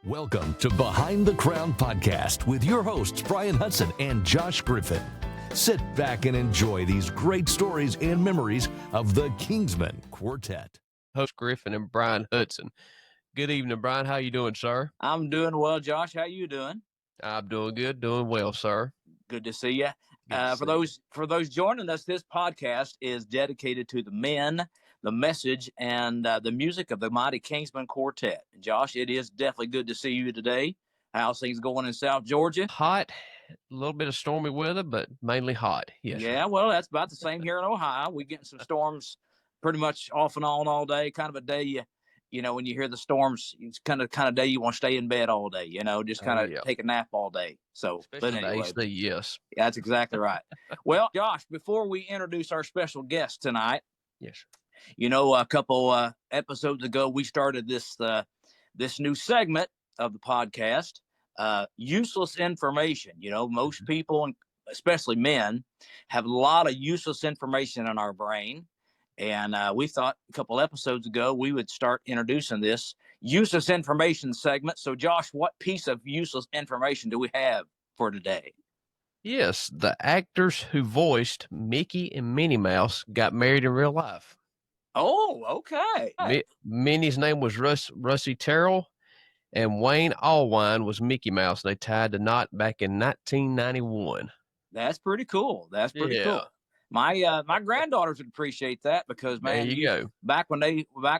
Welcome to Behind the Crown podcast with your hosts, Bryan Hutson and Josh Griffin. Sit back and enjoy these great stories and memories of the Kingsman Quartet. Host Griffin and Bryan Hutson. Good evening, Bryan. How you doing, sir? I'm doing well, Josh. How you doing? I'm doing good, doing well, sir. Good to see you. For those joining us, this podcast is dedicated to the men, the message, and the music of the mighty Kingsman Quartet. Josh, it is definitely good to see you today. How's things going in South Georgia? Hot, a little bit of stormy weather, but mainly hot. Yes. Yeah, well, that's about the same here in Ohio. We're getting some storms pretty much off and on all day. Kind of a day you know, when you hear the storms, it's kind of day you want to stay in bed all day, you know, just kind of take a nap all day. So, especially but anyway, AC, yes. That's exactly right. Well, Josh, before we introduce our special guest tonight, yes, you know, a couple episodes ago, we started this new segment of the podcast, useless information. You know, most people, and especially men, have a lot of useless information in our brain. And we thought a couple episodes ago we would start introducing this useless information segment. So, Josh, what piece of useless information do we have for today? Yes, the actors who voiced Mickey and Minnie Mouse got married in real life. Oh, okay. Minnie's name was Russie Terrell, and Wayne Allwine was Mickey Mouse. They tied the knot back in 1991. That's pretty cool. That's pretty cool. My granddaughters would appreciate that because, man, there you go. Back when,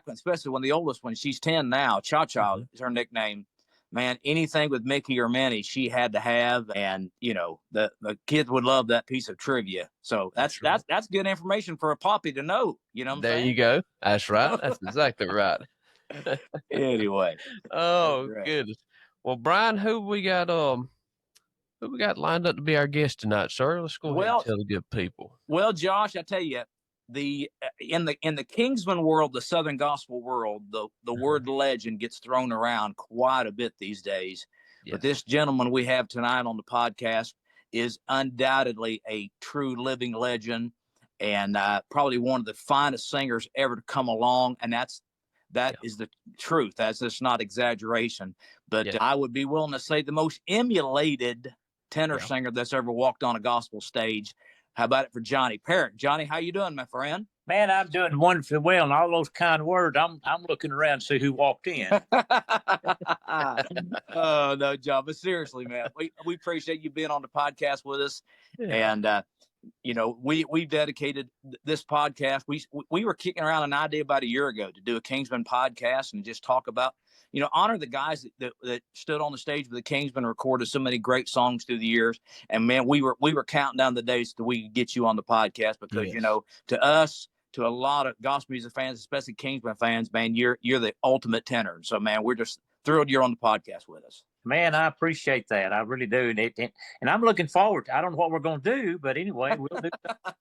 especially when the oldest one, she's 10 now, Cha-Cha is her nickname. Man, anything with Mickey or Minnie, she had to have, and you know the kids would love that piece of trivia. So that's good information for a poppy to know. You know what I'm saying? There you go. That's right. That's exactly right. Anyway. Oh, goodness. Well, Bryan, who we got lined up to be our guest tonight, sir? Let's go ahead and tell the good people. Well, Josh, I tell you, in the Kingsman world, the Southern gospel world, the word legend gets thrown around quite a bit these days. Yes. But this gentleman we have tonight on the podcast is undoubtedly a true living legend, and probably one of the finest singers ever to come along. And that is the truth. That's just not exaggeration. But I would be willing to say the most emulated tenor singer that's ever walked on a gospel stage. How about it for Johnny Parrack? Johnny, how you doing, my friend? Man, I'm doing wonderfully well, and all those kind words. I'm looking around to see who walked in. Oh no, John, but seriously, man, we appreciate you being on the podcast with us, and you know we dedicated this podcast. We were kicking around an idea about a year ago to do a Kingsman podcast and just talk about, you know, honor the guys that stood on the stage with the Kingsmen, recorded so many great songs through the years. And man, we were counting down the days that we could get you on the podcast because, you know, to us, to a lot of gospel music fans, especially Kingsman fans, man, you're the ultimate tenor. So, man, we're just thrilled you're on the podcast with us. Man, I appreciate that. I really do. And I'm looking forward to, I don't know what we're going to do, but anyway, we'll do that.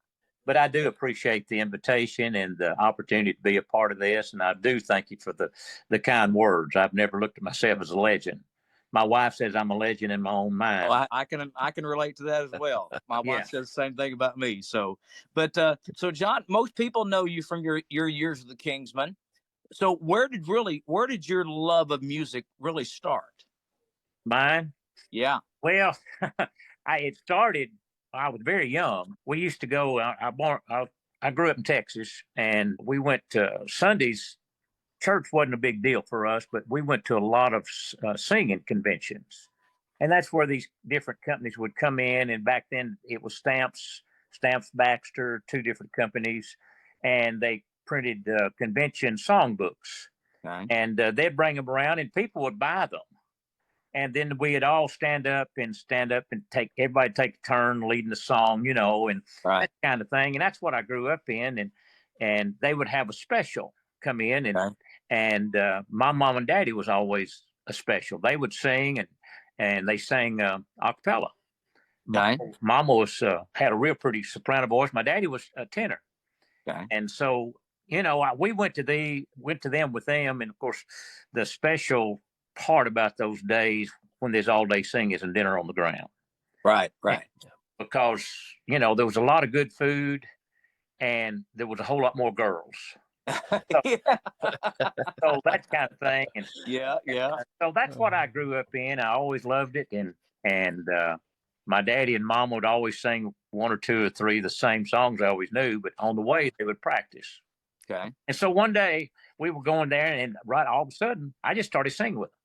But I do appreciate the invitation and the opportunity to be a part of this. And I do thank you for the kind words. I've never looked at myself as a legend. My wife says I'm a legend in my own mind. Well, I can relate to that as well. My wife says the same thing about me. So, but so John, most people know you from your years with the Kingsmen. So where did your love of music really start? Mine? Yeah. Well, it started. I was very young. We used to go. I grew up in Texas, and we went to Sundays. Church wasn't a big deal for us, but we went to a lot of singing conventions, and that's where these different companies would come in. And back then, it was Stamps Baxter, two different companies, and they printed convention songbooks, and they'd bring them around, and people would buy them. And then we'd all stand up and everybody take a turn leading the song, you know, and that kind of thing. And that's what I grew up in. And they would have a special come in, and my mom and daddy was always a special. They would sing and they sang a cappella. Mama was had a real pretty soprano voice. My daddy was a tenor. And so, you know, we went to them with them. And of course, the special part about those days when there's all day singing and dinner on the ground. Right. Because, you know, there was a lot of good food and there was a whole lot more girls. So, so that kind of thing. And yeah. so that's what I grew up in. I always loved it, and my daddy and mom would always sing one or two or three of the same songs I always knew, but on the way they would practice. Okay. And so one day we were going there, and right all of a sudden I just started singing with them.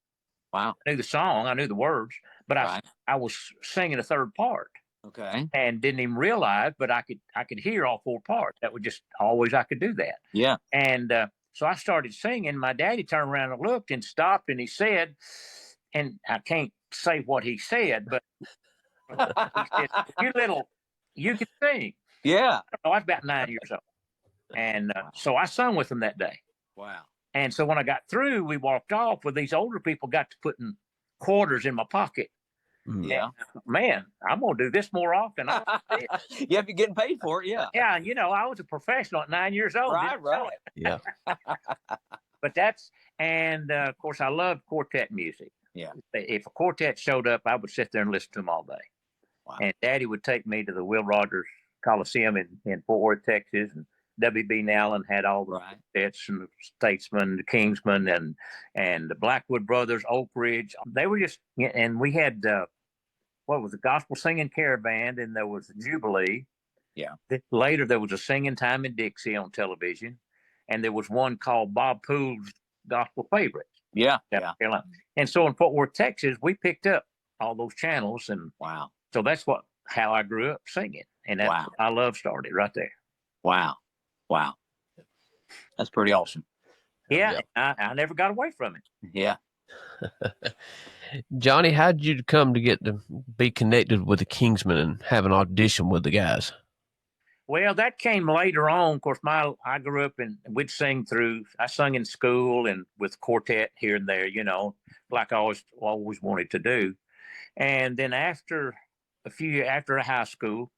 Wow. I knew the song, I knew the words, but I was singing a third part. Okay. And didn't even realize, but I could hear all four parts. That was just always I could do that. Yeah. And so I started singing. My daddy turned around and looked and stopped, and he said, and I can't say what he said, but he said, you can sing. Yeah. I was about 9 years old. And so I sung with him that day. Wow. And so when I got through, we walked off with these older people got to putting quarters in my pocket. Yeah. And, man, I'm going to do this more often. Yeah, if you're getting paid for it, yeah. Yeah, I was a professional at 9 years old. Right. Yeah. But that's, and of course, I love quartet music. Yeah. If a quartet showed up, I would sit there and listen to them all day. Wow. And Daddy would take me to the Will Rogers Coliseum in Fort Worth, Texas, and W.B. Nallon had all the quartets and the Statesmen, the Kingsmen, and the Blackwood Brothers, Oak Ridge. They were just, and we had what was the Gospel Singing Caravan, and there was Jubilee. Yeah. Later there was a Singing Time in Dixie on television, and there was one called Bob Poole's Gospel Favorites. Yeah. And so in Fort Worth, Texas, we picked up all those channels, and wow. So that's how I grew up singing, and that's I love started right there. Wow. That's pretty awesome. Yeah. I never got away from it. Yeah. Johnny, how did you come to get to be connected with the Kingsmen and have an audition with the guys? Well, that came later on. Of course, I grew up and we'd sing through. I sung in school and with quartet here and there, like I always wanted to do. And then after high school,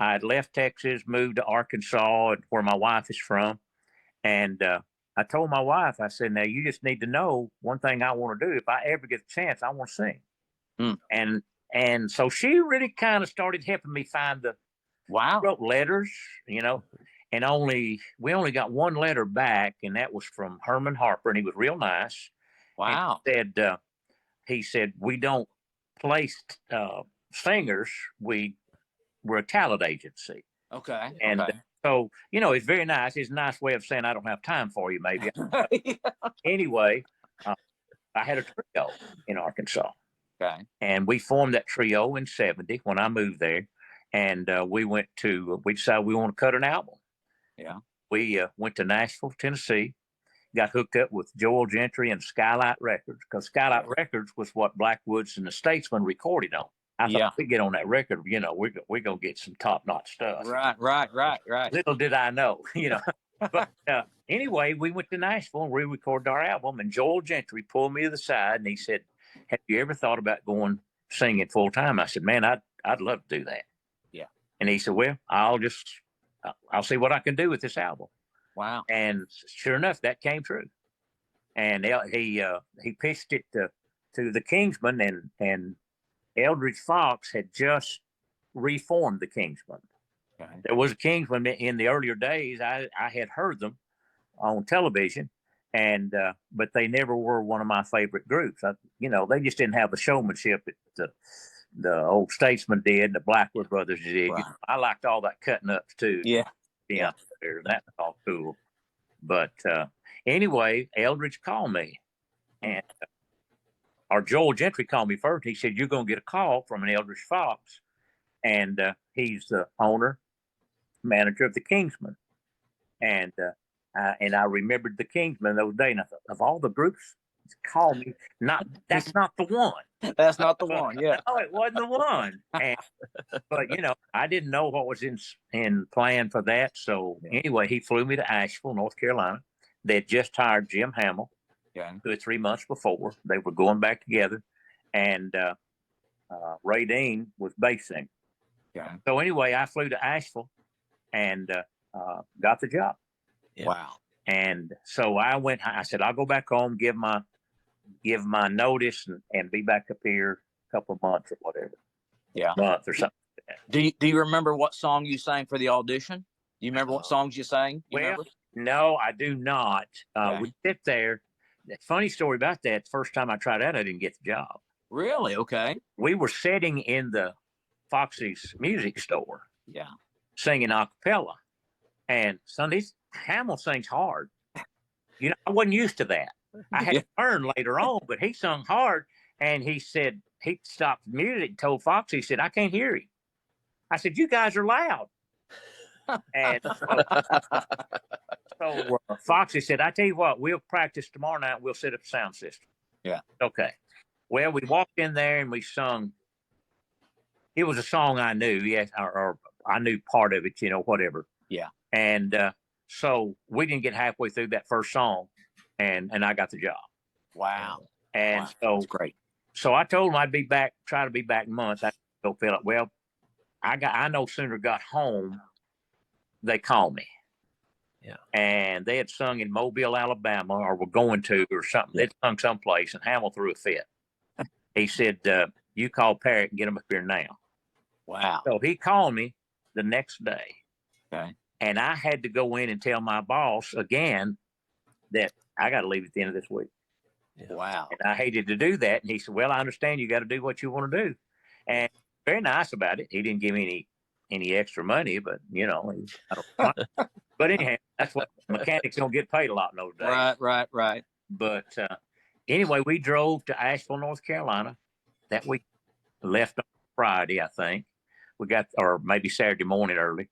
I had left Texas, moved to Arkansas, where my wife is from, and I told my wife, I said, "Now you just need to know one thing I want to do. If I ever get a chance, I want to sing." And so she really kind of started helping me find the. Wow. Wrote letters, and we only got one letter back, and that was from Herman Harper, and he was real nice. Wow. And he said, we don't place singers. We're a talent agency. Okay. And so, it's very nice. It's a nice way of saying I don't have time for you, maybe. Yeah. Anyway, I had a trio in Arkansas. Okay. And we formed that trio in 1970 when I moved there. And we decided we want to cut an album. Yeah. We went to Nashville, Tennessee, got hooked up with Joel Gentry and Skylight Records, because Skylight Records was what Blackwoods and the Statesmen recorded on. I thought we get on that record, we're going to get some top-notch stuff. Right. Little did I know, But anyway, we went to Nashville and we recorded our album, and Joel Gentry pulled me to the side and he said, "Have you ever thought about going singing full-time?" I said, "Man, I'd love to do that." And he said, "Well, I'll see what I can do with this album." Wow. And sure enough, that came true. And he pitched it to the Kingsmen, and Eldridge Fox had just reformed the Kingsmen. Okay. There was a Kingsman in the earlier days. I had heard them on television, and but they never were one of my favorite groups. They just didn't have the showmanship that the old Statesmen did, and the Blackwood Brothers did. Right. I liked all that cutting up too. Yeah. That's all cool. But anyway, Eldridge called me, and or Joel Gentry called me first. He said, "You're going to get a call from an Eldridge Fox, and he's the manager of the Kingsmen." And I remembered the Kingsmen those days, and I thought, of all the groups, call me. That's not the one. That's not the one. Yeah. No, it wasn't the one. But I didn't know what was in plan for that. So anyway, he flew me to Asheville, North Carolina. They had just hired Jim Hamill 2 or 3 months before. They were going back together, and Ray Dean was bass singer. Yeah. So anyway, I flew to Asheville and got the job. Yeah. Wow. And so I said, I'll go back home, give my notice and be back up here a couple of months or whatever. Yeah. Month or something like that. Do you remember what song you sang for the audition? Do you remember what songs you sang? Well, No, I do not. Okay. We sit there. The funny story about that, the first time I tried out, I didn't get the job. Really? Okay. We were sitting in the Foxy's music store. Yeah. Singing a cappella. And Sundays, Hamill sings hard. You know, I wasn't used to that. I had to learn later on, but he sung hard. And he said, he stopped the music and told Foxy, he said, I can't hear you. I said, you guys are loud. And so Foxy said, I tell you what, we'll practice tomorrow night. We'll set up a sound system. Yeah. Okay. Well, we walked in there and we sung. It was a song I knew, yes, or I knew part of it, you know, whatever. Yeah. And so we didn't get halfway through that first song, and I got the job. Wow. And so that's great. So I told him I'd be back, try to be back in months. I don't feel like, well, I no sooner got home, they called me. Yeah. And they had sung in Mobile, Alabama, or were going to, or something. They'd sung someplace, and Hamill threw a fit. He said, you call Parrack and get him up here now. Wow. So he called me the next day. Okay. And I had to go in and tell my boss again that I got to leave at the end of this week. Yeah. Wow. And I hated to do that. And he said, well, I understand you got to do what you want to do. And very nice about it. He didn't give me any extra money, but you know, but anyhow, that's what mechanics don't get paid a lot in those days. Right. But anyway, we drove to Asheville, North Carolina that week. Left on Friday, I think. We got, or maybe Saturday morning early.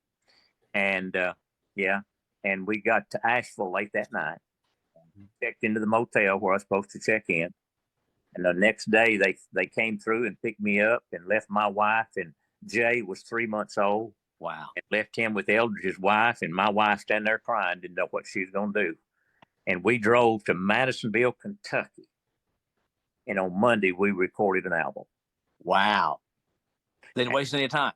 And and we got to Asheville late that night. Checked into the motel where I was supposed to check in. And the next day they came through and picked me up and left my wife, and Jay was 3 months old. Wow. And left him with Eldridge's wife, and my wife standing there crying, didn't know what she was going to do. And we drove to Madisonville, Kentucky. And on Monday, we recorded an album. Wow. Didn't waste any time.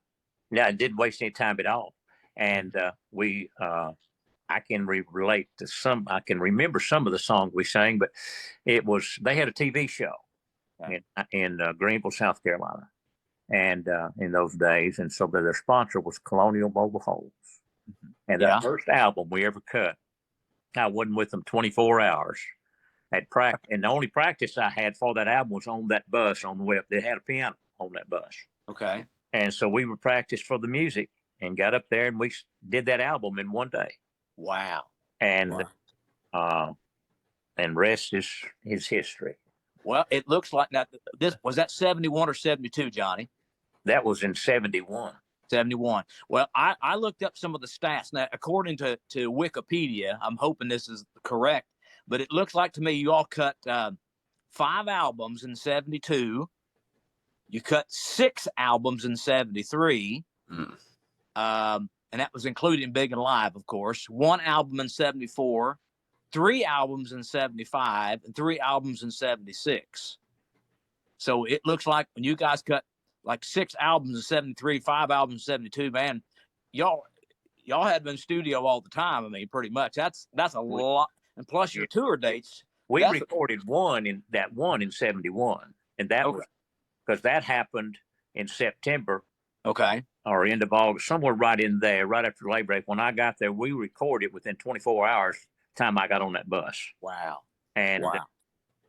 No, it didn't waste any time at all. And I can relate to some, I can remember some of the songs we sang, but they had a TV show in Greenville, South Carolina. And in those days, and so their sponsor was Colonial Mobile Homes. And the first album we ever cut, I wasn't with them 24 hours at practice, and the only practice I had for that album was on that bus on the way up. They had a piano on that bus. Okay. And so we were practiced for the music and got up there and we did that album in one day. Wow. And rest is history. Well, it looks like now. This was that 71 or 72, Johnny? That was in 71. 71. Well, I looked up some of the stats. Now, according to Wikipedia, I'm hoping this is correct, but it looks like to me you all cut 5 albums in 72. You cut 6 albums in 73. And that was including Big and Live, of course. 1 album in 74, 3 albums in 75, and 3 albums in 76. So it looks like when you guys cut like 6 albums in 73, 5 albums in 72, man, y'all had been in studio all the time. I mean, pretty much. That's a lot. And plus your tour dates. We recorded one in 71. And that was because that happened in September. Okay. Or end of August, somewhere right in there, right after Labor Break. When I got there, we recorded within 24 hours time I got on that bus. Wow. And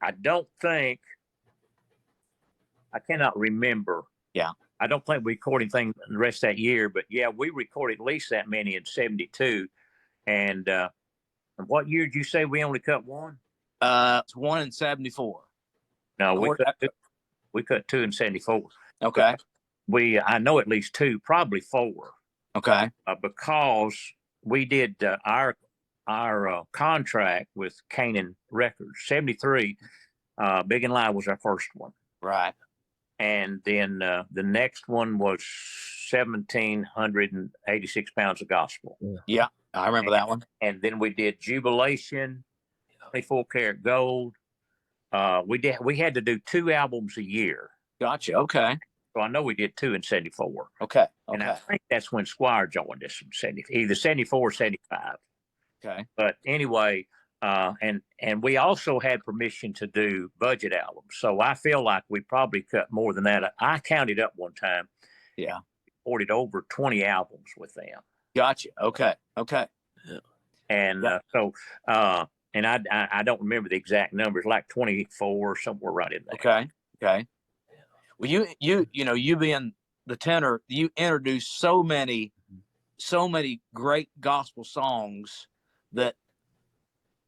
I don't think, I cannot remember. Yeah. I don't think we recorded anything the rest of that year, but yeah, we recorded at least that many in 72. And what year did you say we only cut one? It's 1 in 74. No, we cut 2 in 74. Okay. I know at least 2, probably 4. Okay. Because we did our contract with Canaan Records. 73, Big and Live was our first one. Right. And then the next one was 1,786 pounds of gospel. Yeah, I remember that one. And then we did Jubilation, 24 Karat Gold. We had to do 2 albums a year. Gotcha. Okay. So I know we did 2 in 74. Okay. And I think that's when Squire joined us in 70, either 74 or 75. Okay. But anyway, and we also had permission to do budget albums. So I feel like we probably cut more than that. I counted up one time. Yeah. Recorded over 20 albums with them. Gotcha. Okay. Okay. Yeah. And and I don't remember the exact numbers, like 24, somewhere right in there. Okay. Well, you being the tenor, you introduced so many great gospel songs that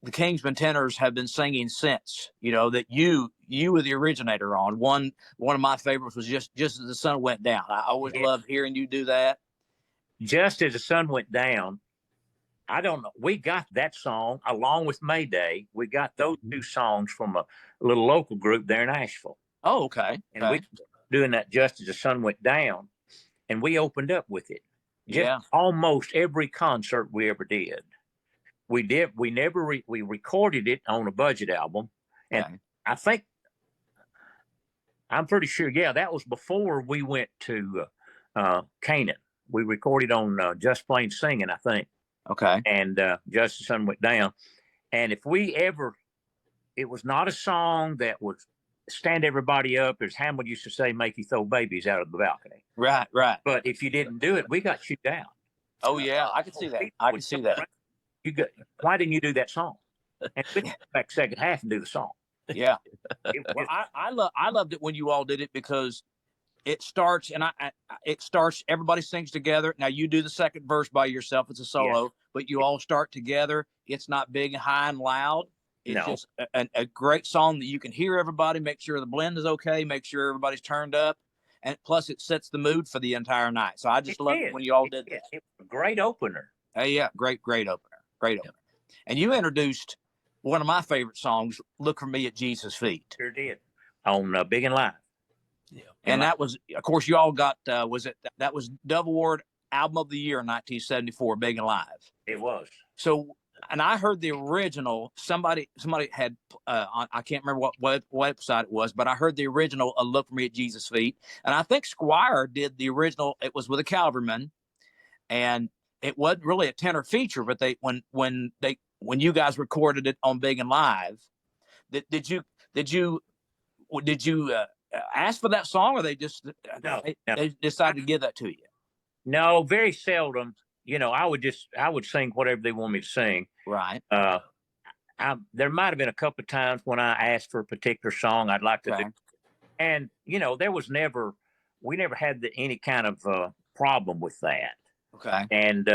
the Kingsman tenors have been singing since. That you were the originator on. One of my favorites was just as the sun went down. I always loved hearing you do that. Just as the sun went down. I don't know. We got that song along with Mayday. We got those two songs from a little local group there in Asheville. Oh, okay. And we doing that just as the sun went down, and we opened up with it. Just almost every concert we ever did. We recorded it on a budget album, and I'm pretty sure. Yeah, that was before we went to Canaan. We recorded on Just Plain Singing, I think. Okay. And Just the Sun Went Down. And if we ever, it was not a song that would stand everybody up, as Hamill used to say, make you throw babies out of the balcony. Right. But if you didn't do it, we got chewed out. Oh, yeah. I can see that. I can see that. Why didn't you do that song? And we went back second half and do the song. Yeah. Well, I loved it when you all did it, because it starts, and everybody sings together. Now you do the second verse by yourself. It's a solo, but you all start together. It's not big and high and loud. It's just a great song that you can hear everybody, make sure the blend is okay, make sure everybody's turned up. And plus it sets the mood for the entire night. So I just love it when you all did that. It was a great opener. Yeah. Great opener. Great opener. And you introduced one of my favorite songs, Look for Me at Jesus' Feet. Sure did. On Big and Live. Yeah. And that was, of course, you all got, that was Dove Award Album of the Year in 1974, Big and Live. It was. So, and I heard the original, somebody had, I can't remember what website it was, but I heard the original, Look for Me at Jesus' Feet. And I think Squire did the original. It was with a cavalryman, and it wasn't really a tenor feature, but when you guys recorded it on Big and Live, did you ask for that song, or they just they decided to give that to you? No, very seldom. I would sing whatever they want me to sing. Right. There might have been a couple of times when I asked for a particular song I'd like to do, and we never had any kind of problem with that. Okay. And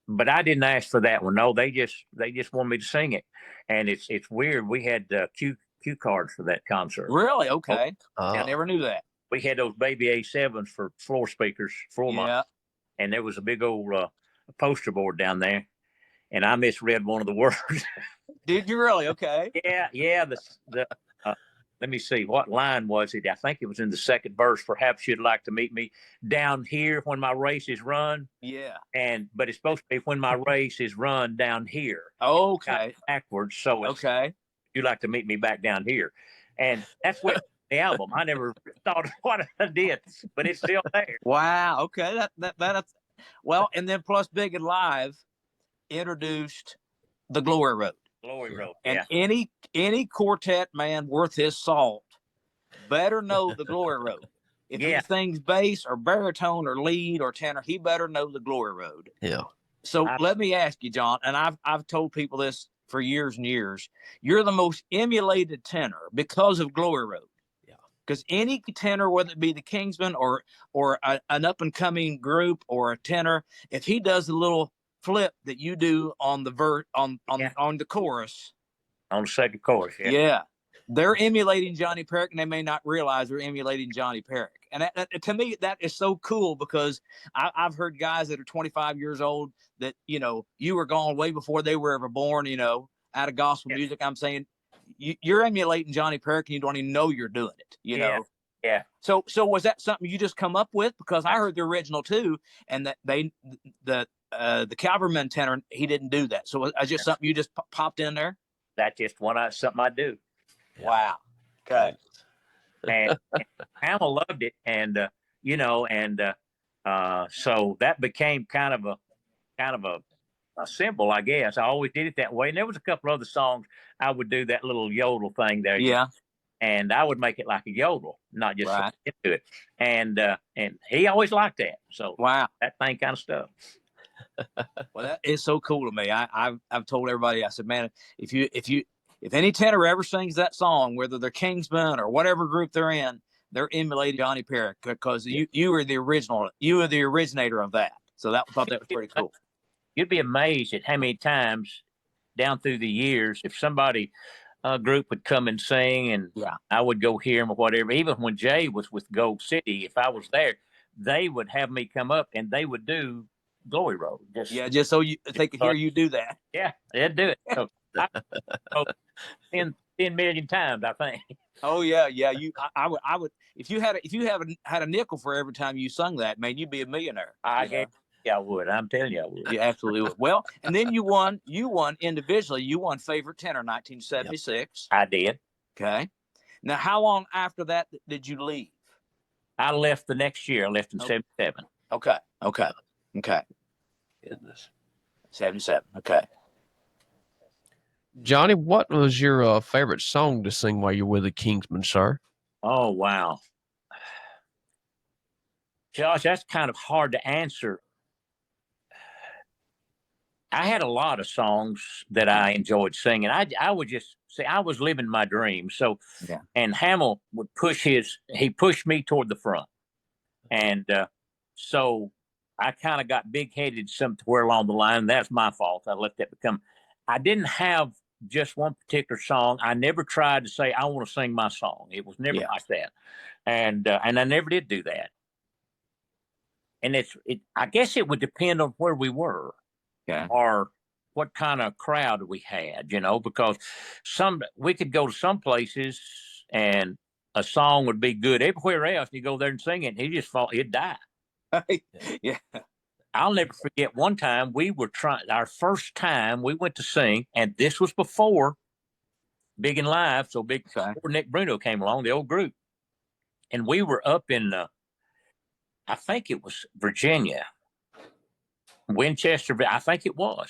but I didn't ask for that one. No, they just wanted me to sing it, and it's weird. We had cue cards for that concert. Really? Okay. I never knew that. We had those baby A7s for floor speakers, mics, and there was a big old poster board down there, and I misread one of the words. Did you really? Okay. Yeah. Let me see, what line was it? I think it was in the second verse. Perhaps you'd like to meet me down here when my race is run. Yeah. But it's supposed to be when my race is run down here. Okay. Backwards. So it's, you'd like to meet me back down here. And that's what the album. I never thought of what I did, but it's still there. Wow. Okay. That's well, and then plus Big and Live introduced the Glory Road. Glory Road. And any quartet man worth his salt better know the Glory Road. If he sings bass or baritone or lead or tenor, he better know the Glory Road. Yeah. So let me ask you, John, and I've told people this for years and years. You're the most emulated tenor because of Glory Road. Yeah. Because any tenor, whether it be the Kingsmen or an up and coming group or a tenor, if he does a little flip that you do on the on the chorus, on the second chorus, they're emulating Johnny Parrack, and they may not realize they're emulating Johnny Parrack. And that, to me, that is so cool, because I've heard guys that are 25 years old that you were gone way before they were ever born. Out of gospel music, I'm saying you're emulating Johnny Parrack, and you don't even know you're doing it. Yeah. So was that something you just come up with? Because I heard the original too, and that the cavalryman tenor, he didn't do that. So it's just something you just popped in there? That's just something I do. Wow. Okay. And Hamill loved it, and so that became kind of a symbol, I guess. I always did it that way. And there was a couple other songs I would do that little yodel thing there. Yeah. And I would make it like a yodel, not just into it. And he always liked that. So wow, that thing kind of stuff. Well, that is so cool to me. I've told everybody, I said, man, if any tenor ever sings that song, whether they're Kingsmen or whatever group they're in, they're emulating Johnny Parrack because you were the original, you were the originator of that. So thought that was pretty cool. You'd be amazed at how many times down through the years, if somebody, a group would come and sing, and I would go hear them or whatever. Even when Jay was with Gold City, if I was there, they would have me come up and they would do Glory Road. Just so they could hear you do that. Yeah, they'd do it. So 10 million times, I think. Oh yeah. I would if you had a nickel for every time you sung that, man, you'd be a millionaire. I would. I'm telling you, I would. You absolutely would. Well, and then you won individually. You won favorite tenor 1976. I did. Okay. Now, how long after that did you leave? I left the next year. I left in 77. Okay. Goodness. 77. Okay. Johnny, what was your favorite song to sing while you were with the Kingsmen, sir? Oh, wow. Josh, that's kind of hard to answer. I had a lot of songs that I enjoyed singing. I would just say I was living my dream. So, and Hamill would he pushed me toward the front. And so I kind of got big-headed somewhere along the line. That's my fault. I let that become, I didn't have just one particular song. I never tried to say, I want to sing my song. It was never like that. And I never did do that. And I guess it would depend on where we were. Or what kind of crowd we had, because we could go to some places and a song would be good everywhere else. You go there and sing it, he'd die. Yeah. I'll never forget one time our first time we went to sing, and this was before Big and Live, so before Nick Bruno came along, the old group, and we were up in I think it was Virginia. Winchester, I think it was.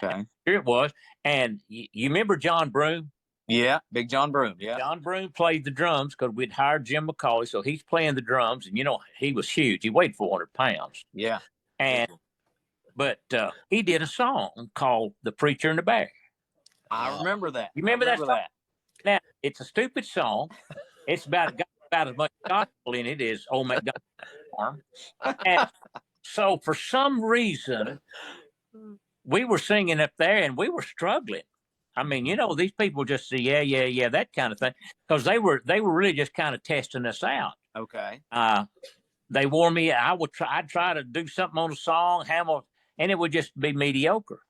Okay. Here it was. And you remember John Broom? Yeah, Big John Broom. Yeah. John Broom played the drums because we'd hired Jim McCauley. So he's playing the drums. And, he was huge. He weighed 400 pounds. Yeah. But he did a song called The Preacher and the Bear. I remember that. You remember that song? Now, it's a stupid song. It's got about as much gospel in it as Old MacDonald. And so for some reason, we were singing up there and we were struggling. I mean, these people just say, yeah, that kind of thing. Because they were really just kind of testing us out. Okay. They wore me. I'd try to do something on a song, and it would just be mediocre.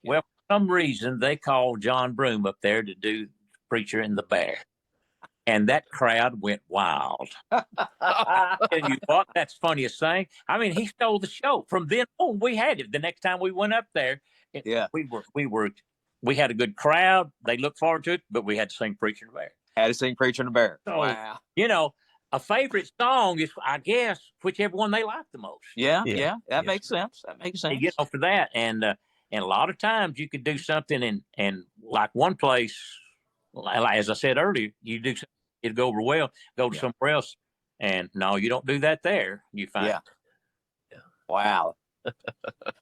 Yeah. Well, for some reason, they called John Broom up there to do Preacher and the Bear. And that crowd went wild. And you what? That's funniest thing. I mean, he stole the show. From then on, we had it. The next time we went up there, we had a good crowd. They looked forward to it, but we had to sing Preacher and the Bear. Had to sing Preacher and the Bear. So, wow. A favorite song is, I guess, whichever one they like the most. Yeah. That makes sense. For that, and a lot of times you could do something, and like one place, as I said earlier, you do something, it'd go over well, go to somewhere else, and no, you don't do that there. You find, wow.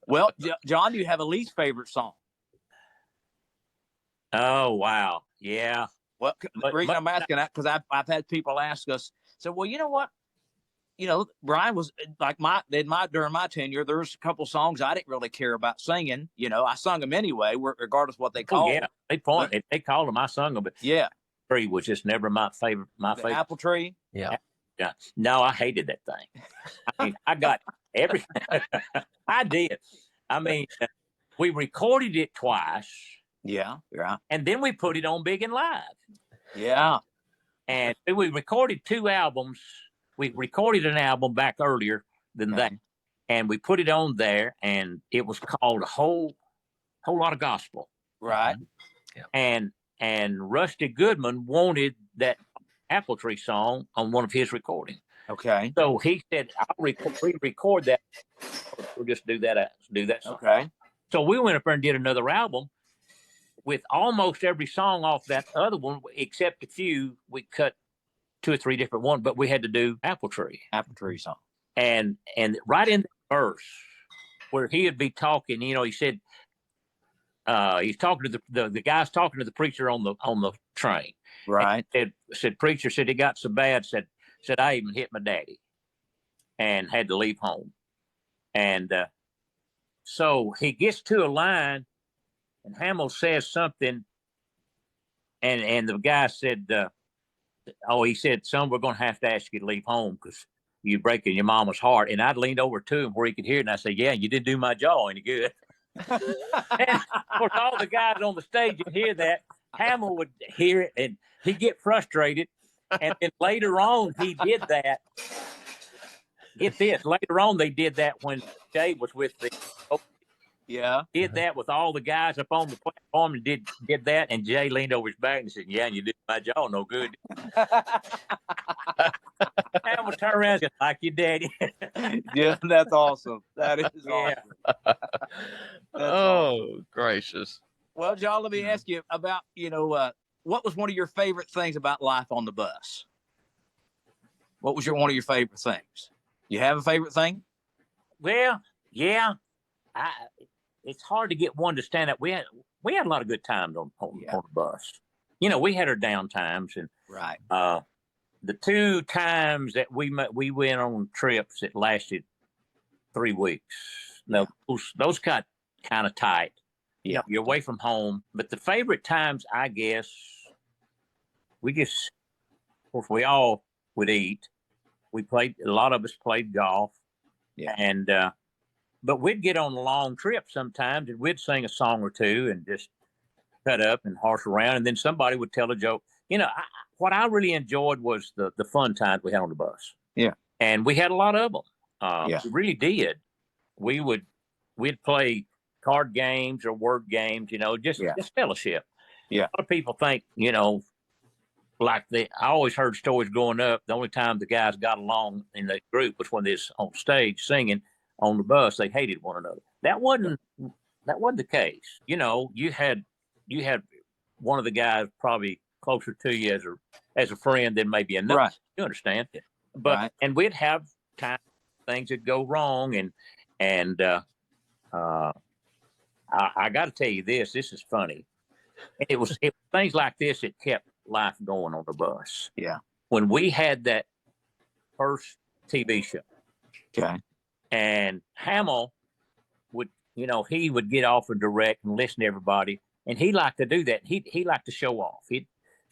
Well, John, do you have a least favorite song? Oh wow, yeah. Well, the reason I'm asking that because I've had people ask us. So, well, you know what? Bryan was like during my tenure, there was a couple songs I didn't really care about singing. I sung them anyway, regardless of what they called. Yeah, they called them. I sung them, but Tree was just never my favorite. Favorite Apple Tree. Yeah. No, I hated that thing. I mean, I got everything. I did. I mean, we recorded it twice. Yeah. And then we put it on Big and Live. Yeah. And we recorded 2 albums. We recorded an album back earlier than that, and we put it on there, and it was called A Whole Lot of Gospel. Right. Yeah. And Rusty Goodman wanted that Apple Tree song on one of his recordings. Okay. So he said, I'll re-record that. We'll just do that song. Okay. So we went up there and did another album with almost every song off that other one, except a few. We cut 2 or 3 different ones, but we had to do Apple Tree song. And right in the verse where he would be talking. He said he's talking to the guy's talking to the preacher on the train. Right. Said preacher said it got so bad. Said I even hit my daddy, and had to leave home. And so he gets to a line, and Hamill says something, and the guy said, he said, son, we're going to have to ask you to leave home because you're breaking your mama's heart. And I'd leaned over to him where he could hear it, and I said, yeah, you didn't do my jaw any good. And of course, all the guys on the stage would hear that. Hamill would hear it, and he'd get frustrated. And then later on, he did that. Get this, later on, they did that when Jay was with the... Yeah. Did that with all the guys up on the platform, and did that, and Jay leaned over his back and said, yeah, and you did my jaw no good. Hamill turned around and said, like your daddy. Yeah, that's awesome. That is awesome. Awesome. Gracious. Well, John, let me ask you about, what was one of your favorite things about life on the bus? What was one of your favorite things? You have a favorite thing? Well, yeah. It's hard to get one to stand up. We had a lot of good times on the bus. We had our down times, and right. The 2 times that we went on trips that lasted 3 weeks. Now those got kind of tight. Yeah, you're away from home. But the favorite times, I guess, of course, we all would eat. A lot of us played golf. Yeah, and but we'd get on a long trip sometimes, and we'd sing a song or two and just cut up and horse around, and then somebody would tell a joke. What I really enjoyed was the fun times we had on the bus. Yeah, and we had a lot of them. Yeah, we really did. We'd play card games or word games, just fellowship. Yeah, a lot of people think, I always heard stories growing up. The only time the guys got along in the group was when they was on stage singing. On the bus, they hated one another. That wasn't the case. You had one of the guys probably closer to you as a friend than maybe another. Right. You understand? But right. And we'd have things that go wrong, and I got to tell you this. This is funny. It was things like this that kept life going on the bus. Yeah. When we had that first TV show. Okay. And Hamill would, he would get off and direct and listen to everybody. And he liked to do that. He liked to show off. He'd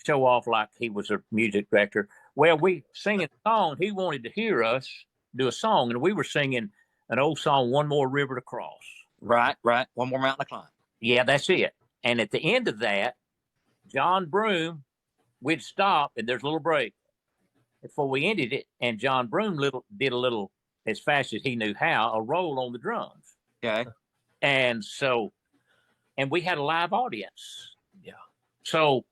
show off like he was a music director. Well, we singing a song. He wanted to hear us do a song. And we were singing an old song, One More River to Cross. Right. One More Mountain to Climb. Yeah, that's it. And at the end of that, John Broom, we'd stop, and there's a little break before we ended it. And John Broom did a little, as fast as he knew how, a roll on the drums. Okay. And we had a live audience. Yeah. So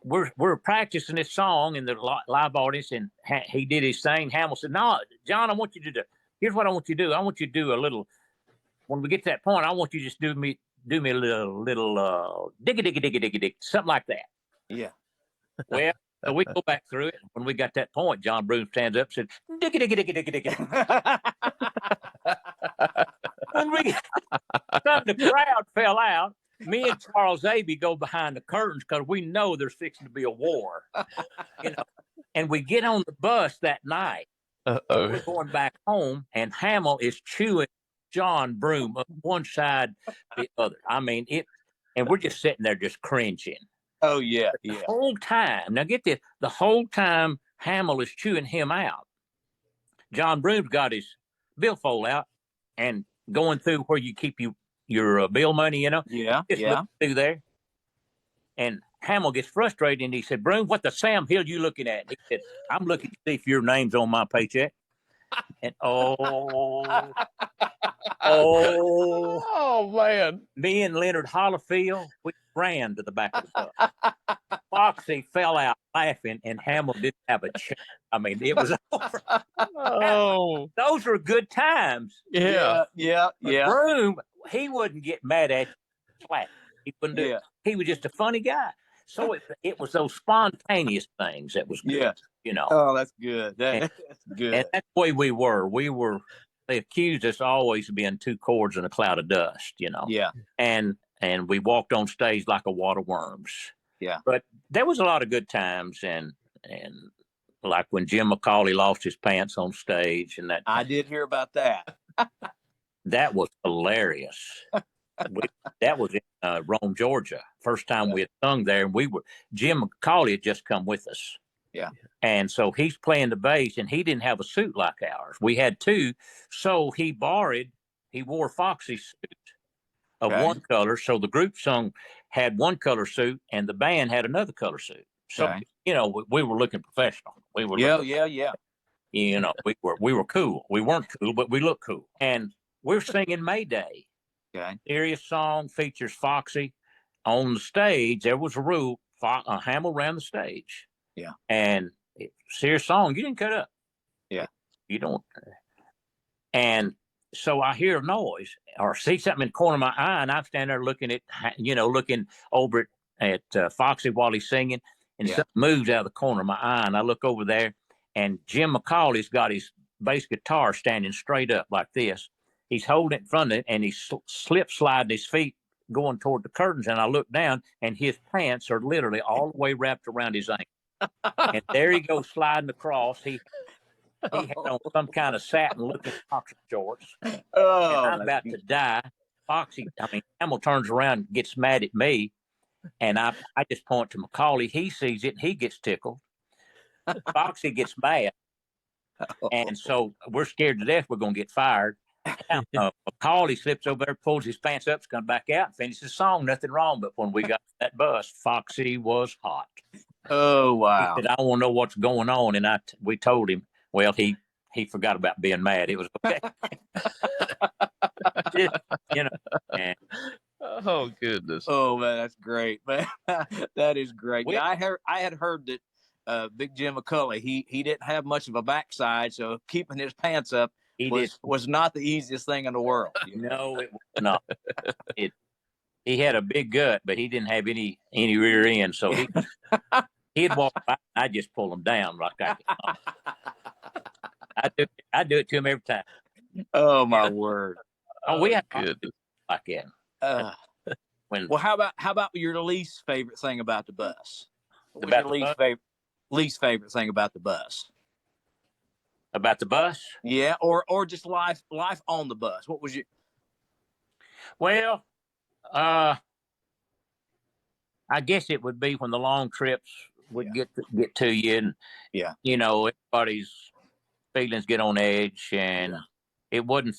we're practicing this song in the live audience, and he did his thing. Hamill said, no, John, I want you to do, here's what I want you to do. I want you to do a little, when we get to that point, I want you to just do me a little diggy, something like that. Yeah. Well, so we go back through it. When we got that point, John Broom stands up and said, diggy. When the crowd fell out, me and Charles Abey go behind the curtains because we know there's fixing to be a war. And we get on the bus that night. We're going back home, and Hamill is chewing John Broom up one side, the other. I mean, and we're just sitting there just cringing. Oh, yeah. The whole time, now get this, the whole time Hamill is chewing him out, John Broom's got his billfold out and going through where you keep your bill money, Yeah, just through there. And Hamill gets frustrated, and he said, Broom, what the Sam Hill you looking at? He said, I'm looking to see if your name's on my paycheck. And oh man. Me and Leonard Hollifield, we ran to the back of the bus. Foxy fell out laughing, and Hamill didn't have a chance. I mean, it was over. Oh, those were good times. Yeah. Broom, he wouldn't get mad at you flat. He wouldn't do it. He was just a funny guy. So it was those spontaneous things that was good. Oh, that's good. That's good. And that's the way we were. We were they accused us always of being two chords and a cloud of dust, Yeah. And we walked on stage like a wad of worms. Yeah. But there was a lot of good times, and like when Jim McCauley lost his pants on stage, and that I did hear about that. that was hilarious. That was in Rome, Georgia. First time we had sung there, and Jim McCauley had just come with us. Yeah. And so he's playing the bass, and he didn't have a suit like ours. We had two, so he wore Foxy's suit of one color. So the group had one color suit, and the band had another color suit. So we were looking professional. We were yeah. We were cool. We weren't cool, but we looked cool. And we're singing Mayday. Okay. Serious song, features Foxy. On the stage, there was a rule: Hamill ran the stage. Yeah. And serious song, you didn't cut up. Yeah. You don't. And so I hear a noise or see something in the corner of my eye, and I'm standing there looking over at Foxy while he's singing, and something moves out of the corner of my eye, and I look over there, and Jim McCauley's got his bass guitar standing straight up like this. He's holding it in front of it, and he's sliding his feet going toward the curtains, and I look down, and his pants are literally all the way wrapped around his ankle. And there he goes sliding across. He had on some kind of satin-looking boxer shorts. Oh, and I'm about to die. Hamill turns around and gets mad at me, and I just point to McCauley. He sees it, and he gets tickled. Foxy gets mad, and so we're scared to death we're going to get fired. McCauley slips over there, pulls his pants up, comes back out, and finishes the song. Nothing wrong, but when we got that bus, Foxy was hot. Oh, wow. He said, I want to know what's going on, and we told him. Well, he forgot about being mad. It was okay. And, oh goodness. Oh man, that's great, man. That is great. I had heard that Big Jim McCauley, he didn't have much of a backside, so keeping his pants up was not the easiest thing in the world. No, it was not. He had a big gut, but he didn't have any rear end, so he'd walk by, and I'd just pull him down like I do it to him every time. Oh my word! Oh, we had good like that. Well, how about your least favorite thing about the bus? What was your least favorite thing about the bus? About the bus? Yeah, or just life on the bus. What was your? Well, I guess it would be when the long trips would get to you, and everybody's feelings get on edge, and it wasn't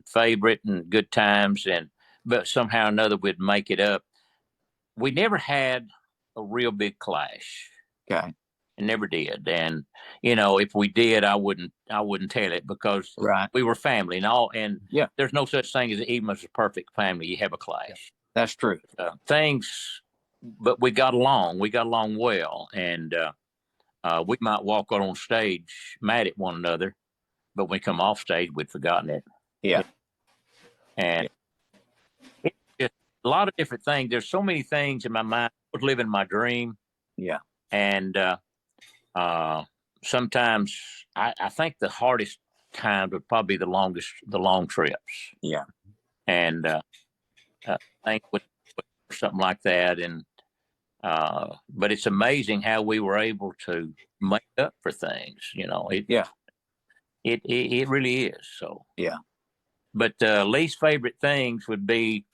favorite and good times, but somehow or another we'd make it up. We never had a real big clash. Okay. It never did. And if we did, I wouldn't tell it, because we were family and all, and there's no such thing as even as a perfect family. You have a clash. That's true. But we got along well, and we might walk out on stage mad at one another, but when we come off stage, we'd forgotten it. Yeah. And it's just a lot of different things. There's so many things in my mind. I was living my dream. Yeah. And sometimes I think the hardest time would probably be the long trips. Yeah. And I think with something like that, and but it's amazing how we were able to make up for things. It really is. So But least favorite things would be,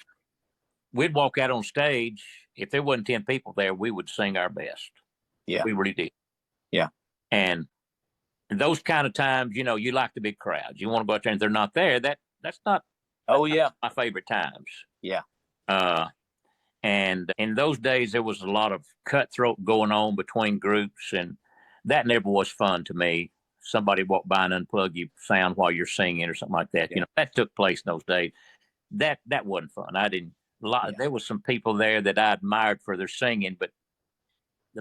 we'd walk out on stage. If there wasn't 10 people there, we would sing our best. Yeah, we really did. Yeah. And those kind of times, you like the big crowds. You want to go out there, and they're not there. That's not. Not my favorite times. Yeah. And in those days, there was a lot of cutthroat going on between groups, and that never was fun to me. Somebody walk by and unplug your sound while you're singing or something like that. Yeah. That took place in those days. That wasn't fun. There was some people there that I admired for their singing, but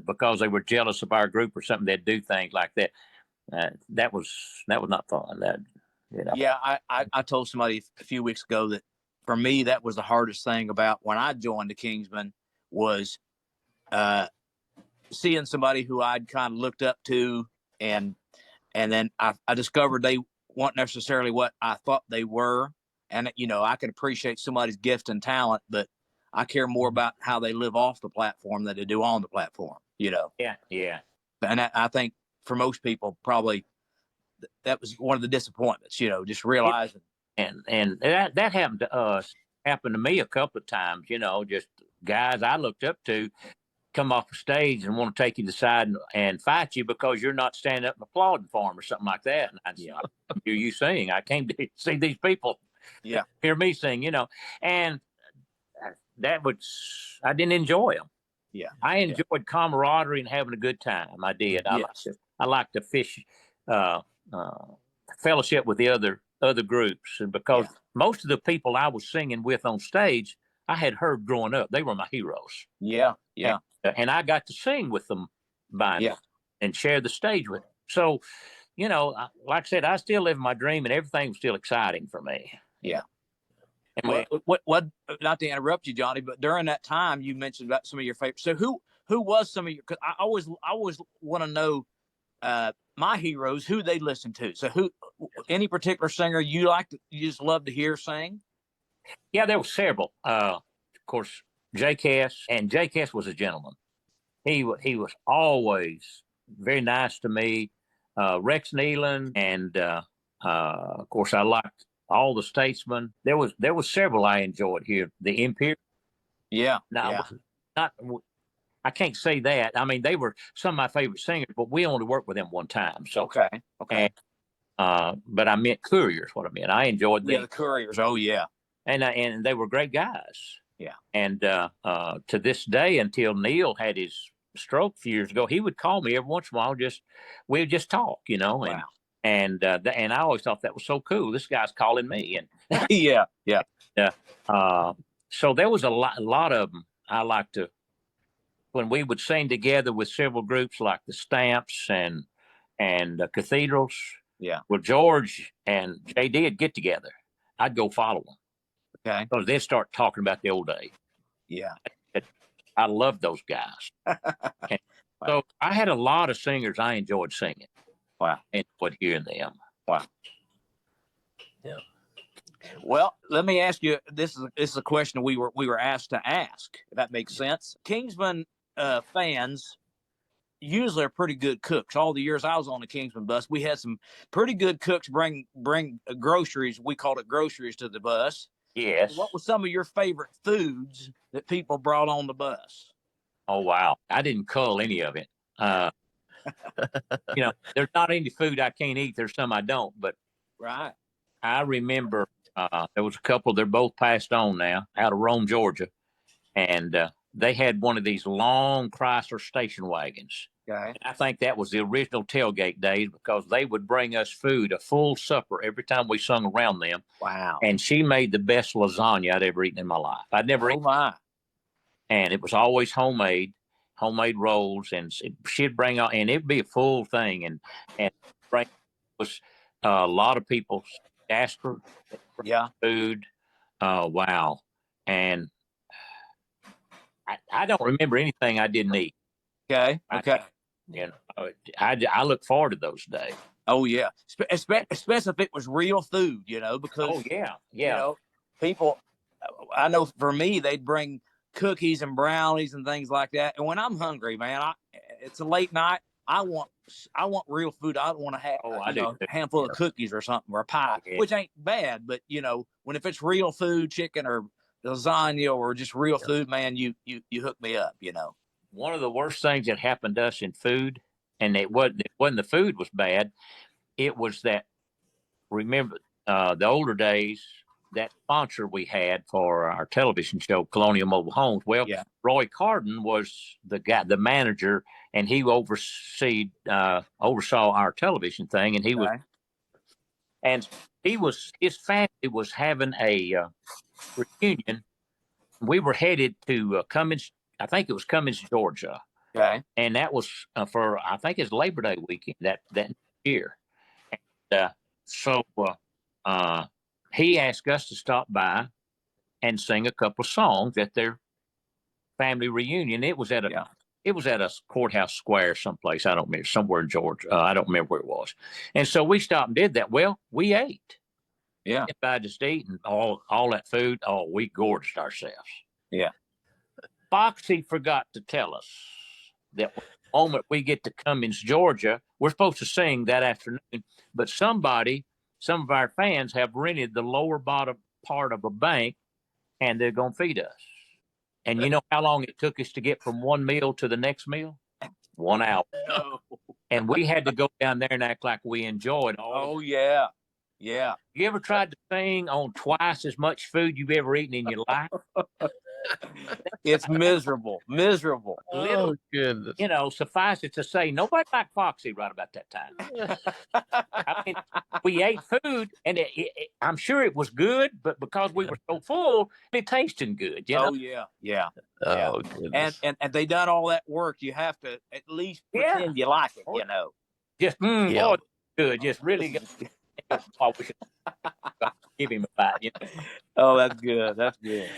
because they were jealous of our group or something, they'd do things like that. That was not fun. Yeah, I told somebody a few weeks ago that for me, that was the hardest thing about when I joined the Kingsmen, was seeing somebody who I'd kind of looked up to, and then I discovered they weren't necessarily what I thought they were. And, I can appreciate somebody's gift and talent, but I care more about how they live off the platform than they do on the platform, Yeah. And I think for most people, probably that was one of the disappointments, just realizing. And that happened to us, happened to me a couple of times, just guys I looked up to come off the stage and want to take you to the side and fight you because you're not standing up and applauding for them or something like that. And I hear you sing. I came to see these people hear me sing, and that was, I didn't enjoy them. Yeah. I enjoyed camaraderie and having a good time. I did. I like to fish, fellowship with the other groups. And because most of the people I was singing with on stage, I had heard growing up. They were my heroes. Yeah. And I got to sing with them and share the stage with them. So, like I said, I still live my dream and everything was still exciting for me. Yeah. And what not to interrupt you, Johnny, but during that time you mentioned about some of your favorites. So who was some of your, because I always want to know my heroes, who they listen to. So any particular singer you just love to hear sing? Yeah, there were several. Of course, J. Cass, and J. Cass was a gentleman. He was always very nice to me. Rex Nealon, and of course, I liked all the Statesmen. There was several I enjoyed here. The Imperial. Yeah. Now, I can't say that. I mean, they were some of my favorite singers, but we only worked with them one time. So okay. But I meant Couriers. What I meant, I enjoyed them. Yeah, the Couriers. Oh yeah. And they were great guys. Yeah. And to this day, until Neil had his stroke a few years ago, he would call me every once in a while. We would just talk, Wow. And I always thought that was so cool. This guy's calling me, and yeah. So there was a lot of them. I like to, when we would sing together with several groups like the Stamps and Cathedrals. Yeah. Well, George and JD would get together. I'd go follow them. Okay. Because they'd start talking about the old days. Yeah. I loved those guys. Wow. So I had a lot of singers I enjoyed singing. Wow. And enjoyed hearing them. Wow. Yeah. Well, let me ask you. This is a question we were asked to ask. If that makes sense. Kingsman fans usually are pretty good cooks. All the years I was on the Kingsman bus, we had some pretty good cooks bring groceries. We called it groceries to the bus. Yes. What was some of your favorite foods that people brought on the bus? Oh, wow. I didn't cull any of it. There's not any food I can't eat. There's some I don't. But right. I remember there was a couple, they're both passed on now, out of Rome, Georgia. And they had one of these long Chrysler station wagons. Okay. And I think that was the original tailgate days because they would bring us food, a full supper, every time we sung around them. Wow. And she made the best lasagna I'd ever eaten in my life. I'd never eaten. My. And it was always homemade rolls. And she'd bring out, and it'd be a full thing. And bring was a lot of people asked for food. Wow. And I don't remember anything I didn't eat. Okay. I look forward to those days. Oh yeah, especially if it was real food, because people. I know for me, they'd bring cookies and brownies and things like that. And when I'm hungry, man, it's a late night. I want real food. I don't want to have a handful of cookies or something or a pie, which ain't bad. But when if it's real food, chicken or lasagna or just real food, man, you hook me up. One of the worst things that happened to us in food, and it wasn't the food was bad. It was that, remember the older days, that sponsor we had for our television show, Colonial Mobile Homes. Well, Roy Carden was the manager, and he oversaw our television thing, and his family was having a reunion. We were headed to Cummins. I think it was Cummins, Georgia. Okay. And that was for, I think it's Labor Day weekend that year. And so he asked us to stop by and sing a couple of songs at their family reunion. It was at It was at a courthouse square someplace. I don't remember, somewhere in Georgia. I don't remember where it was. And so we stopped and did that. Well, we ate. Yeah. Invited us to eat and all that food. Oh, we gorged ourselves. Yeah. Foxy forgot to tell us that the moment we get to Cummins, Georgia, we're supposed to sing that afternoon, but some of our fans have rented the lower bottom part of a bank, and they're going to feed us. And you know how long it took us to get from one meal to the next meal? 1 hour. No. And we had to go down there and act like we enjoyed all. Oh, yeah. Yeah. You ever tried to sing on twice as much food you've ever eaten in your life? It's miserable. Miserable. Oh, goodness. You know, suffice it to say, nobody liked Foxy right about that time. I mean, we ate food, and I'm sure it was good, but because we were so full, it tasted good. You know? Oh, yeah. Yeah. Oh, goodness. And they done all that work. You have to at least pretend you like it, you know. Just, boy, good. Just really good. Oh, we should give him a bite. You know? Oh, that's good. That's good.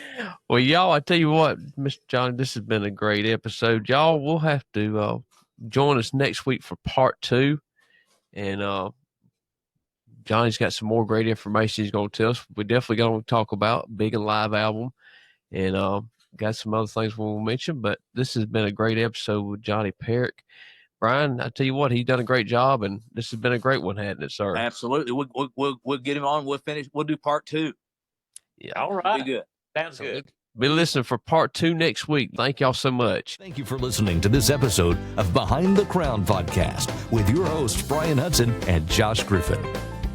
Well, y'all, I tell you what, Mr. Johnny, this has been a great episode. Y'all will have to join us next week for part 2. And Johnny's got some more great information he's going to tell us. We're definitely going to talk about Big and Live album, and got some other things we'll mention. But this has been a great episode with Johnny Parrack. Bryan, I tell you what, he's done a great job, and this has been a great one, hasn't it, sir? Absolutely. We'll get him on. We'll finish. We'll do part 2. Yeah. All right. Be good. Sounds good. Be listening for part 2 next week. Thank y'all so much. Thank you for listening to this episode of Behind the Crown podcast with your hosts, Bryan Hutson and Josh Griffin.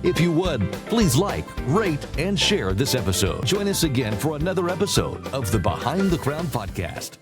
If you would, please like, rate, and share this episode. Join us again for another episode of the Behind the Crown podcast.